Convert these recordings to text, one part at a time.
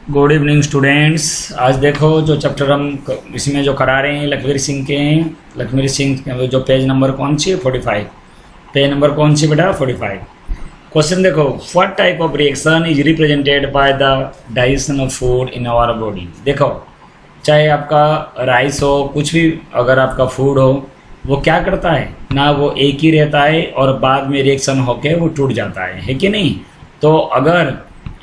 Good evening students. आज देखो जो चैप्टर हम इसमें जो करा रहे हैं लखवीर सिंह के हैं। लखवीर सिंह जो पेज नंबर कौन सी है 45। पेज नंबर कौन सी बेटा 45। क्वेश्चन देखो, what type of reaction is represented by the digestion of food in our body. देखो चाहे आपका राइस हो, कुछ भी अगर आपका फूड हो, वो क्या करता है ना, वो एक ही रहता है और बाद में रिएक्शन होके वो टूट जाता है कि नहीं। तो अगर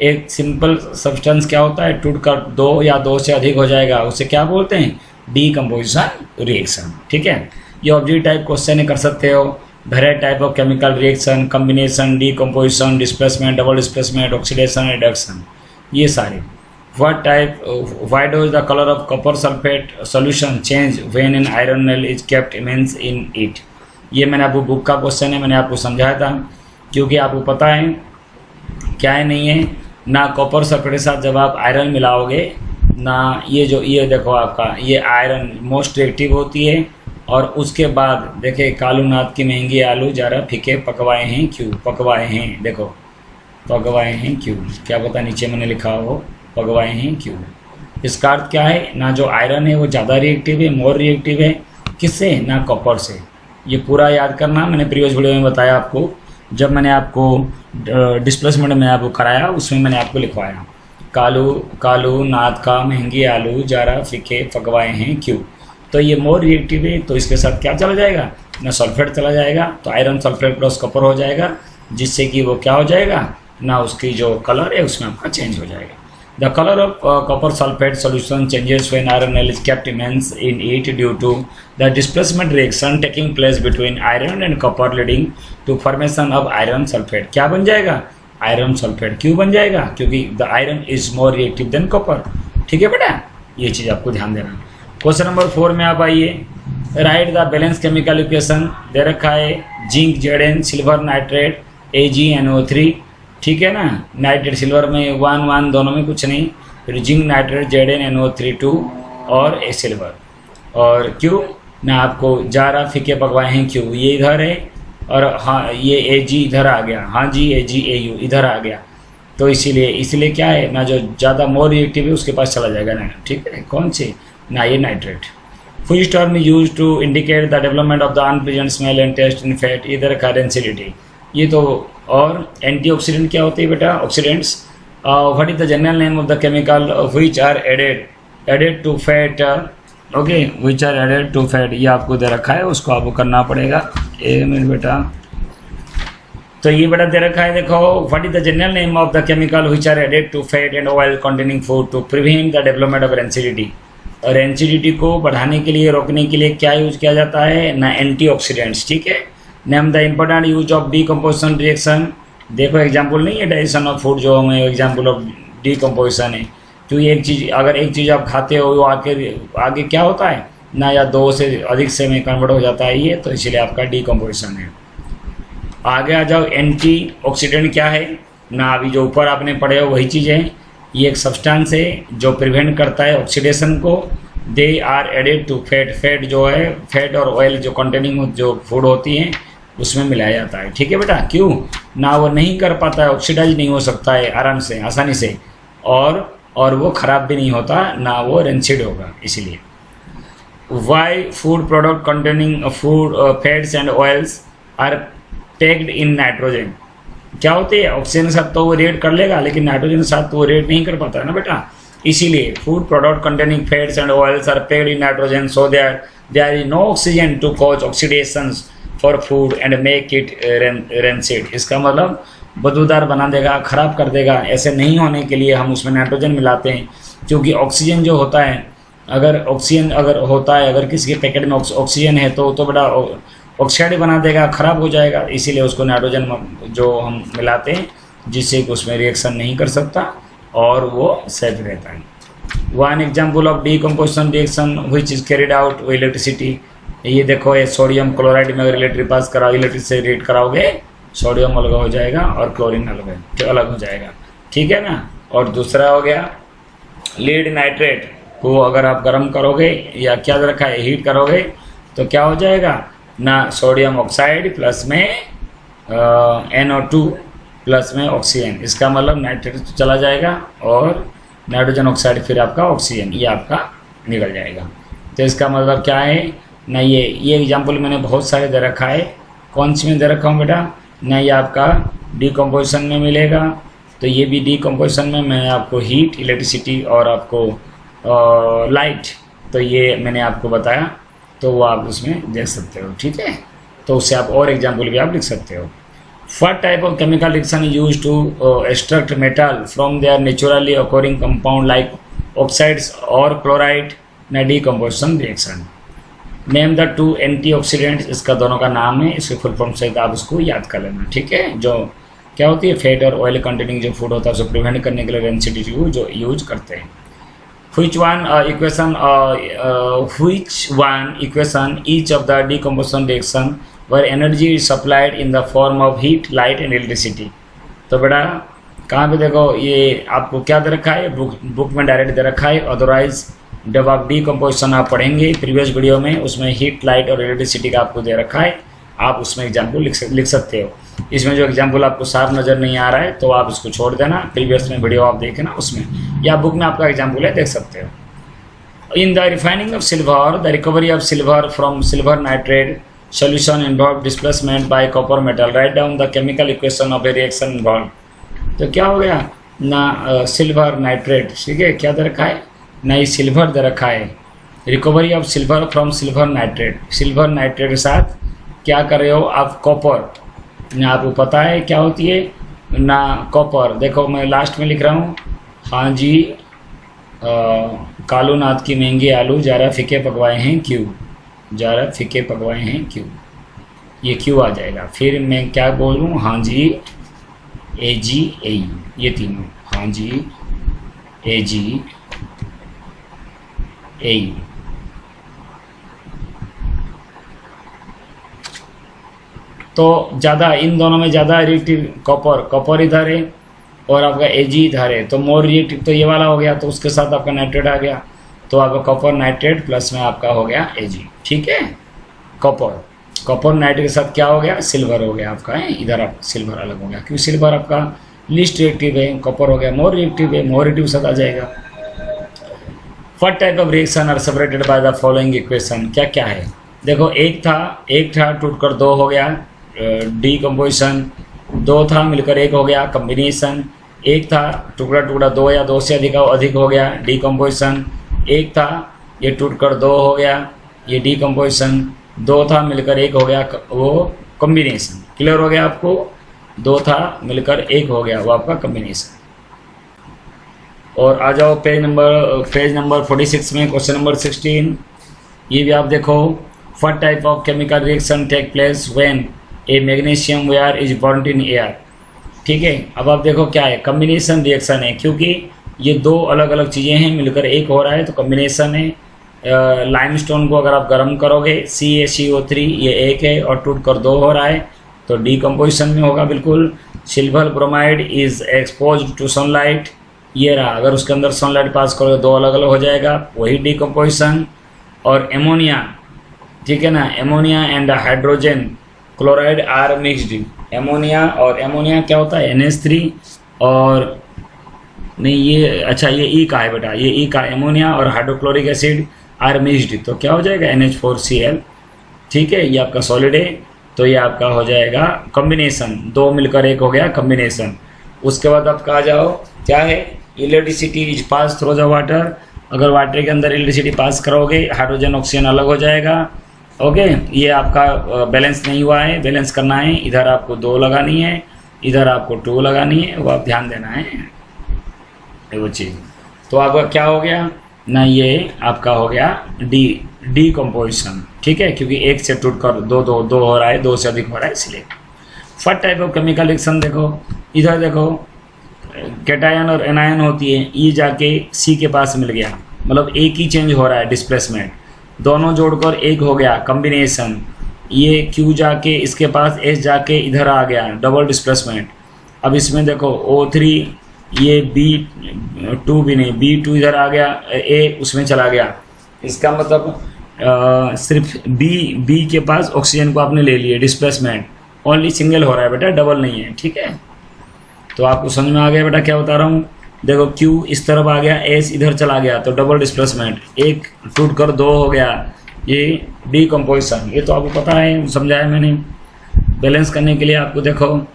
एक सिंपल सब्सटेंस क्या होता है, टूट कर दो या दो से अधिक हो जाएगा, उसे क्या बोलते हैं, डीकम्पोजिशन रिएक्शन। ठीक है, ये ऑब्जेक्ट टाइप क्वेश्चन कर सकते हो। Variety type of chemical reaction, combination, decomposition, displacement, double displacement, oxidation, reduction, ये सारे। What type, why does the colour of copper sulphate solution change when an iron nail is kept immense in it. ये मैंने आपको book का question है, मैंने आपको समझाया था, क्योंकि आपको पता है क्या है नहीं है ना, कॉपर सल्फेट के साथ जब आप आयरन मिलाओगे ना, ये देखो आपका ये आयरन मोस्ट रिएक्टिव होती है। और उसके बाद देखे कालूनाथ की महंगी आलू जरा फीके पकवाए हैं क्यों, पकवाए हैं, देखो पकवाए हैं क्यों, क्या पता नीचे मैंने लिखा हो पकवाए हैं क्यों। इसका अर्थ क्या है ना, जो आयरन है वो ज़्यादा रिएक्टिव है, मोर रिएक्टिव है किससे ना, कॉपर से। ये पूरा याद करना, मैंने प्रीवियस वीडियो में बताया आपको, जब मैंने आपको डिस्प्लेसमेंट में आपको कराया उसमें मैंने आपको लिखवाया कालू नाथ का महंगी आलू जरा फीके पकवाए हैं क्यों। तो ये मोर रिएक्टिव है, तो इसके साथ क्या चला जाएगा ना, सल्फेट चला जाएगा, तो आयरन सल्फेट प्लस कॉपर हो जाएगा, जिससे कि वो क्या हो जाएगा ना, उसकी जो कलर है उसमें आपका चेंज हो जाएगा। The colour of copper sulphate solution changes when iron nail is kept immense in it due to the displacement reaction taking place between iron and copper leading to formation of iron sulfate। क्या बन जाएगा, iron sulphate. क्यों बन जाएगा, क्योंकि the iron is more reactive than copper. ठीक है बेटा, ये चीज़ आपको ध्यान देना। क्वेश्चन नंबर 4 में आप आइए, write the balance chemical equation दे रखा है, zinc Zn, silver nitrate AgNO3। ठीक है ना, नाइट्रेट सिल्वर में 1 दोनों में कुछ नहीं, फिर जिंक नाइट्रेट ZnNO3 और ए सिल्वर। और क्यों ना, आपको जारा फीके पकवाए हैं क्यों, ये इधर है, और हाँ ये Ag इधर आ गया, हाँ जी AgAU इधर आ गया, तो इसीलिए क्या है ना, जो ज़्यादा मोर रिएक्टिव है उसके पास चला जाएगा ना। ठीक है, कौन से ना, ये nitrate. Which term use to indicate the development of the unpleasant smell and taste in fat, इधर का रेंसिडिटी, ये तो। और एंटीऑक्सीडेंट क्या होते हैं बेटा, oxidants. What is the general name of the chemical which are added to fat, okay, which are added to fat, ये आपको दे रखा है, उसको आपको करना पड़ेगा। एक मिनट बेटा, तो ये बेटा दे रखा है, देखो what is the general name of the chemical which are added to fat and oil containing food to prevent the development of rancidity. और रेंसिडिटी को बढ़ाने के लिए, रोकने के लिए क्या यूज किया जाता है ना, एंटीऑक्सीडेंट्स। ठीक है, name the important use of decomposition reaction. देखो एग्जाम्पल नहीं है डाइजेशन ऑफ फूड, जो हमें एग्जाम्पल ऑफ डीकम्पोजिशन है, क्योंकि एक चीज़ आप खाते हो वो आगे क्या होता है ना, या 2 से अधिक से में कन्वर्ट हो जाता है ये, तो इसलिए आपका डीकम्पोजिशन है। आगे आ जाओ, एंटी ऑक्सीडेंट क्या है ना, अभी जो ऊपर आपने पढ़े हो वही चीज़ है। ये एक सब्सटेंस है जो प्रिवेंट करता है ऑक्सीडेशन को। They are added to fat जो है, फैट और ऑयल जो कंटेनिंग जो फूड होती हैं उसमें मिलाया जाता है। ठीक है बेटा, क्यों ना, वो नहीं कर पाता है, ऑक्सीडाइज नहीं हो सकता है आराम से, आसानी से, और वो ख़राब भी नहीं होता ना, वो रेंसिड होगा, इसीलिए। Why food product containing food fats and oils are packed in nitrogen. क्या होते हैं, ऑक्सीजन के साथ तो वो रिएक्ट कर लेगा, लेकिन नाइट्रोजन के साथ तो वो रिएक्ट नहीं कर पाता है ना बेटा, इसीलिए food product containing fats and oils are packed in nitrogen so that there is no oxygen to cause oxidations for food and make it rancid. इसका मतलब बदबूदार बना देगा, खराब कर देगा, ऐसे नहीं होने के लिए हम उसमें नाइट्रोजन मिलाते हैं, क्योंकि ऑक्सीजन जो होता है, अगर किसी के पैकेट में ऑक्सीजन है तो बड़ा ऑक्साइड बना देगा, खराब हो जाएगा, इसीलिए उसको नाइट्रोजन जो हम मिलाते हैं, जिससे कि उसमें रिएक्शन नहीं कर सकता और वो सेफ रहता है। One example of decomposition reaction which is carried out with electricity. ये देखो, ये सोडियम क्लोराइड में अगर इलेक्ट्रिक पास कराओ, इलेक्ट्रिक से रिएक्ट कराओगे, सोडियम अलग हो जाएगा और क्लोरीन अलग हो जाएगा। ठीक है ना। और दूसरा हो गया लीड नाइट्रेट को अगर आप गर्म करोगे या क्या रखा है, हीट करोगे, तो क्या हो जाएगा ना, सोडियम ऑक्साइड प्लस में NO2 प्लस में ऑक्सीजन, इसका मतलब नाइट्रेट चला जाएगा और नाइट्रोजन ऑक्साइड, फिर आपका ऑक्सीजन, ये आपका निकल जाएगा। तो इसका मतलब क्या है ना, ये एग्जाम्पल मैंने बहुत सारे दे रखा है। कौन सी में दे रखा हूँ बेटा ना, ये आपका डीकम्पोजिशन में मिलेगा, तो ये भी डीकम्पोजिशन में मैं आपको हीट, इलेक्ट्रिसिटी और आपको लाइट, तो ये मैंने आपको बताया, तो वो आप उसमें देख सकते हो। ठीक है, तो उससे आप और एग्जाम्पल भी आप लिख सकते हो। What type of chemical reaction is used to extract metal from their naturally occurring compound like oxides or chloride in decomposition reaction? Name the two antioxidants, इसका दोनों का नाम है, इसके फुल फॉर्म से आप उसको याद कर लेना। ठीक है, जो क्या होती है फैट और ऑयल कंटेनिंग जो फूड होता है उसको प्रिवेंट करने के लिए रेंसिटी जो यूज करते हैं। Which one equation each of the decomposition reaction where energy is supplied in the form of heat, light and electricity? तो बेटा कहाँ पे देखो, ये आपको क्या दे रखा है, बुक में डायरेक्ट दे रखा है। अदरवाइज जब आप डीकम्पोजिशन आप पढ़ेंगे प्रीवियस वीडियो में, उसमें हीट, लाइट और इलेक्ट्रिसिटी का आपको दे रखा है, आप उसमें एग्जाम्पल लिख सकते हो। इसमें जो एग्जाम्पल आपको साफ नज़र नहीं आ रहा है तो आप इसको छोड़ देना, प्रीवियस में वीडियो आप देखना उसमें, या बुक में आपका एग्जाम्पल है, देख सकते हो। In the refining of silver, the recovery of silver from silver nitrate solution involved displacement by copper metal. Write down the chemical equation of a reaction involved. तो क्या हो गया ना, सिल्वर नाइट्रेट, ठीक है, क्या दे रखा है ना, ये सिल्वर दे रखा है। Recovery of silver from silver nitrate, silver nitrate के साथ क्या कर रहे हो आप, कॉपर ना, आपको पता है क्या होती है ना कॉपर। देखो मैं लास्ट में लिख रहा हूँ, हाँ जी कालू नाथ की महंगी आलू ज़रा फीके पकवाए हैं क्यों, ज़रा फीके पकवाए हैं क्यों, ये क्यों आ जाएगा। फिर मैं क्या बोलूँ, हाँ जी ए जी ए यू, ये तीनों, हाँ जी ए जी ए यू। तो ज़्यादा इन दोनों में ज़्यादा रिएक्टिव कॉपर इधर है और आपका ए जी इधर है, तो मोर रिएक्टिव तो ये वाला हो गया, तो उसके साथ आपका नाइट्रेट आ गया, तो आपका कॉपर नाइट्रेट प्लस में आपका हो गया Ag। ठीक है, कॉपर नाइट्रेट के साथ क्या हो गया, सिल्वर हो गया आपका है, इधर आप सिल्वर अलग हो गया, क्योंकि सिल्वर आपका लीस्ट रिएक्टिव है, कॉपर हो गया मोर रिएक्टिव है, मोर रिएक्टिव साथ आ जाएगा। What type of reaction are separated by the following equation, क्या क्या है देखो, एक था टूटकर दो हो गया डीकम्पोजिशन, दो था मिलकर एक हो गया कम्बिनेशन, एक था टुकड़ा दो या दो से अधिक हो गया डीकम्पोजिशन, एक था ये टूटकर दो हो गया ये डीकम्पोजिशन, दो था मिलकर एक हो गया वो कॉम्बिनेशन। क्लियर हो गया आपको, दो था मिलकर एक हो गया वो आपका कॉम्बिनेशन। और आ जाओ पेज नंबर 46 में, क्वेश्चन नंबर 16, ये भी आप देखो। What type of chemical reaction take place when a magnesium wire is burned in air. ठीक है, अब आप देखो क्या है, कॉम्बिनेशन रिएक्शन है, क्योंकि ये दो अलग अलग चीज़ें हैं मिलकर एक हो रहा है, तो कॉम्बिनेशन है। लाइमस्टोन को अगर आप गर्म करोगे CaCO3 ये एक है और टूट कर दो हो रहा है, तो डीकम्पोजिशन में होगा बिल्कुल। Silver bromide is exposed to sunlight, ये रहा, अगर उसके अंदर सनलाइट पास करोगे दो अलग अलग हो जाएगा, वही डीकम्पोजिशन। और एमोनिया, ठीक है ना, ammonia and hydrogen chloride are mixed, ammonia और एमोनिया क्या होता है NH3 और नहीं ये अच्छा ये ई का है बेटा, ये ई का एमोनिया और हाइड्रोक्लोरिक एसिड आर मिक्सड, तो क्या हो जाएगा NH4Cl। ठीक है, ये आपका सॉलिड है, तो ये आपका हो जाएगा कॉम्बिनेशन, दो मिलकर एक हो गया कॉम्बिनेशन। उसके बाद आप कहा जाओ क्या है, electricity is pass through the water, अगर वाटर के अंदर इलेक्ट्रिसिटी पास करोगे हाइड्रोजन ऑक्सीजन अलग हो जाएगा। ओके, ये आपका बैलेंस नहीं हुआ है, बैलेंस करना है, इधर आपको 2 लगानी है, इधर आपको 2 लगानी है, वो आप ध्यान देना है वो चीज़। तो आपका क्या हो गया ना, ये आपका हो गया डीकम्पोजिशन। ठीक है, क्योंकि एक से टूटकर दो हो रहा है, 2 से अधिक हो रहा है इसलिए। First type of chemical reaction देखो, इधर देखो कैटायन और एनायन होती है, ये जाके C के पास मिल गया, मतलब एक ही चेंज हो रहा है डिस्प्लेसमेंट, दोनों जोड़कर एक हो गया कॉम्बिनेशन। ये Q जाके इसके पास S जाके इधर आ गया डबल डिस्प्लेसमेंट। अब इसमें देखो O3 ये B2 भी नहीं, B2 इधर आ गया, A उसमें चला गया, इसका मतलब सिर्फ B के पास ऑक्सीजन को आपने ले लिए डिस्प्लेसमेंट, ओनली सिंगल हो रहा है बेटा, डबल नहीं है। ठीक है, तो आपको समझ में आ गया बेटा क्या बता रहा हूँ देखो Q इस तरफ आ गया, S इधर चला गया तो डबल डिस्प्लेसमेंट, एक टूट कर दो हो गया, ये डीकम्पोजिशन। ये तो आपको पता है, समझाया मैंने। बैलेंस करने के लिए आपको देखो,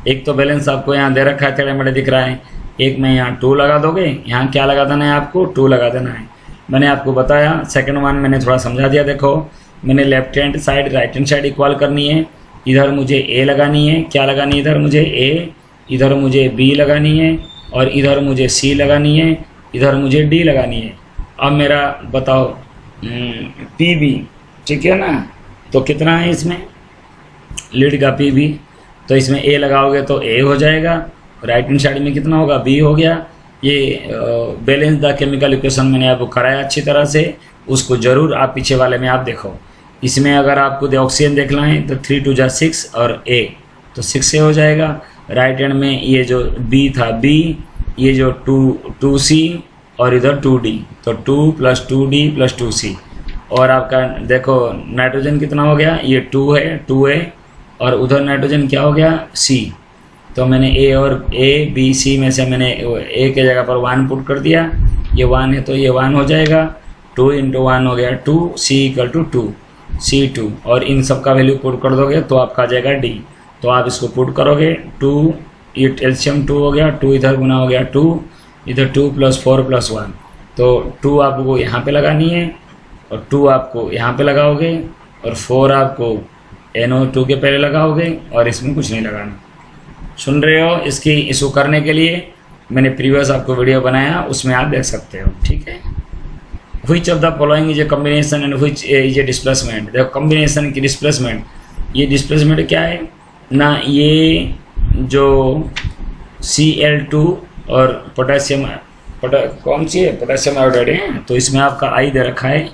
एक तो बैलेंस आपको यहाँ दे रखा है, टेढ़े मेढ़े दिख रहा है, एक में यहाँ 2 लगा दोगे, यहाँ क्या लगा देना है आपको, 2 लगा देना है। मैंने आपको बताया, सेकंड वन मैंने थोड़ा समझा दिया। देखो मैंने left hand side right hand side equal करनी है, इधर मुझे A लगानी है, क्या लगानी है इधर मुझे A, इधर मुझे B लगानी है, और इधर मुझे C लगानी है, इधर मुझे D लगानी है। अब मेरा बताओ PB, ठीक है ना, तो कितना है इसमें लीड का PB, तो इसमें A लगाओगे तो A हो जाएगा, राइट हैंड साइड में कितना होगा, B हो गया। ये बैलेंस द केमिकल इक्वेशन मैंने आपको कराया अच्छी तरह से, उसको ज़रूर आप पीछे वाले में आप देखो। इसमें अगर आपको ऑक्सीजन देखना है तो 3 2 जा 6 और A तो 6 से हो जाएगा। राइट हैंड में ये जो B था B, ये जो 2C और इधर 2D, तो 2 + 2D + 2C। और आपका देखो नाइट्रोजन कितना हो गया, ये 2 है 2A, और उधर नाइट्रोजन क्या हो गया C। तो मैंने A और A B C में से मैंने A के जगह पर 1 पुट कर दिया, ये 1 है तो ये 1 हो जाएगा, 2 × 1 हो गया 2, C = 2 C2, और इन सब का वैल्यू पुट कर दोगे तो आपका आ जाएगा D। तो आप इसको पुट करोगे 2, ये एल्शियम 2 हो गया, 2 इधर गुना हो गया 2, इधर 2 + 4 + 1, तो 2 आपको यहाँ पे लगानी है, और 2 आपको यहाँ पे लगाओगे, और 4 आपको NO2 के पहले लगाओगे, और इसमें कुछ नहीं लगाना। सुन रहे हो? इसको करने के लिए मैंने प्रीवियस आपको वीडियो बनाया, उसमें आप देख सकते हो, ठीक है। Which of the following is a combination and which is a displacement. देखो कॉम्बिनेशन की डिस्प्लेसमेंट, ये डिस्प्लेसमेंट क्या है ना, ये जो Cl2 और पोटेशियम कौन सी है, पोटेशियम आयोडाइड है, तो इसमें आपका I दे रखा है,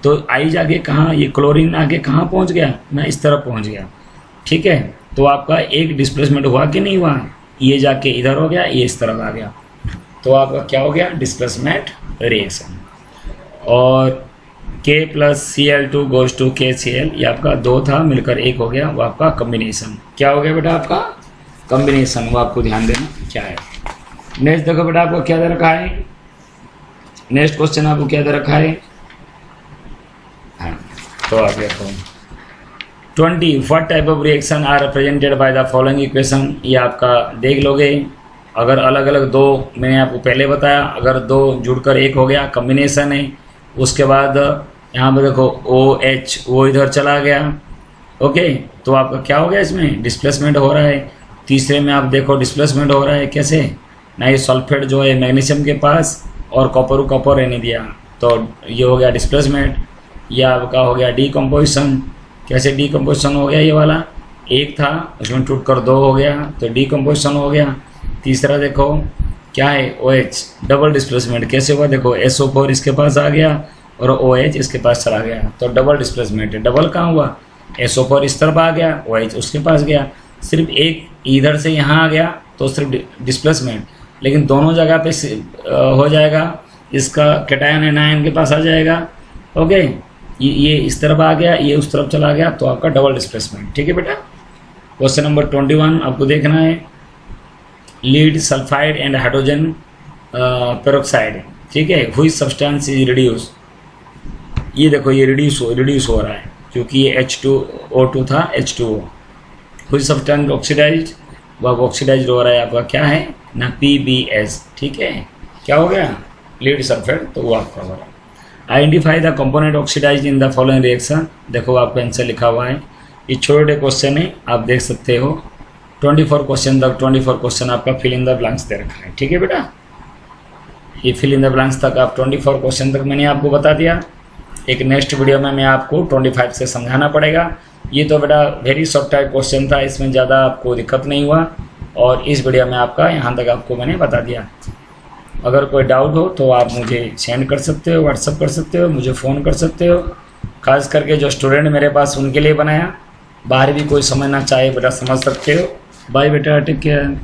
तो I जाके कहाँ, ये क्लोरीन आके कहाँ पहुँच गया ना, इस तरफ पहुँच गया, ठीक है। तो आपका एक डिस्प्लेसमेंट हुआ कि नहीं हुआ, ये जाके इधर हो गया, ये इस तरफ आ गया, तो आपका क्या हो गया, डिस्प्लेसमेंट रिएक्शन। और K + Cl2 goes to KCl, ये आपका 2 था मिलकर 1 हो गया, वो आपका कॉम्बिनेशन। क्या हो गया बेटा आपका कॉम्बिनेशन, वो आपको ध्यान देना क्या है। नेक्स्ट देखो बेटा आपको क्या दे रखा है, नेक्स्ट क्वेश्चन आपको क्या दे रखा है, हाँ तो आप देखो 20 what type of reaction are represented by the following equation. ये आपका देख लोगे, अगर अलग अलग 2 मैंने आपको पहले बताया, अगर 2 जुड़कर 1 हो गया कॉम्बिनेशन है। उसके बाद यहाँ पे देखो OH, वो इधर चला गया, ओके, तो आपका क्या हो गया, इसमें डिस्प्लेसमेंट हो रहा है। तीसरे में आप देखो डिस्प्लेसमेंट हो रहा है कैसे ना, ये सल्फेट जो है मैग्नीशियम के पास और कॉपर रहने दिया, तो ये हो गया डिस्प्लेसमेंट। ये आपका हो गया डीकम्पोजिशन। कैसे डीकम्पोजिशन हो गया, ये वाला 1 था उसमें टूट कर 2 हो गया, तो डीकम्पोजिशन हो गया। तीसरा देखो क्या है, OH डबल डिस्प्लेसमेंट कैसे हुआ, देखो SO4 इसके पास आ गया और OH इसके पास चला गया, तो डबल डिस्प्लेसमेंट है। डबल कहाँ हुआ, SO4 इस तरफ आ गया, OH उसके पास गया, सिर्फ एक इधर से यहाँ आ गया तो सिर्फ डिस्प्लेसमेंट, लेकिन दोनों जगह पे हो जाएगा, इसका कैटायन एनायन के पास आ जाएगा, ओके, ये इस तरफ आ गया, ये उस तरफ चला गया, तो आपका डबल डिस्प्लेसमेंट। ठीक है बेटा। क्वेश्चन नंबर 21 आपको देखना है, lead sulphide and hydrogen peroxide, ठीक है, हुई सब्सटेंस इज रिड्यूस। ये देखो ये रिड्यूस हो रहा है क्योंकि ये H2O2 था, H2O। हुई सब्सटेंस ऑक्सीडाइज, वह ऑक्सीडाइज हो रहा है आपका क्या है ना, PBS, ठीक है, क्या हो गया लीड सल्फाइड, तो वो आपका हो रहा है। Identify the component oxidize in the following reaction, देखो आपका आंसर लिखा हुआ है, ये छोटे क्वेश्चन है आप देख सकते हो। 24 क्वेश्चन तक, 24 क्वेश्चन आपका फिल इन द ब्लैंक्स दे रखा है, ठीक है बेटा। ये फिल इन द ब्लैंक्स तक आप 24 क्वेश्चन तक मैंने आपको बता दिया। एक नेक्स्ट वीडियो में मैं आपको 25 से समझाना पड़ेगा। ये तो बेटा वेरी शॉर्ट टाइप क्वेश्चन था, इसमें ज़्यादा आपको दिक्कत नहीं हुआ, और इस वीडियो में आपका यहाँ तक आपको मैंने बता दिया। अगर कोई डाउट हो तो आप मुझे सेंड कर सकते हो, व्हाट्सअप कर सकते हो, मुझे फ़ोन कर सकते हो। खास करके जो स्टूडेंट मेरे पास उनके लिए बनाया, बाहर भी कोई समझना चाहे बेटा समझ सकते हो। बाय बेटा, टेक केयर।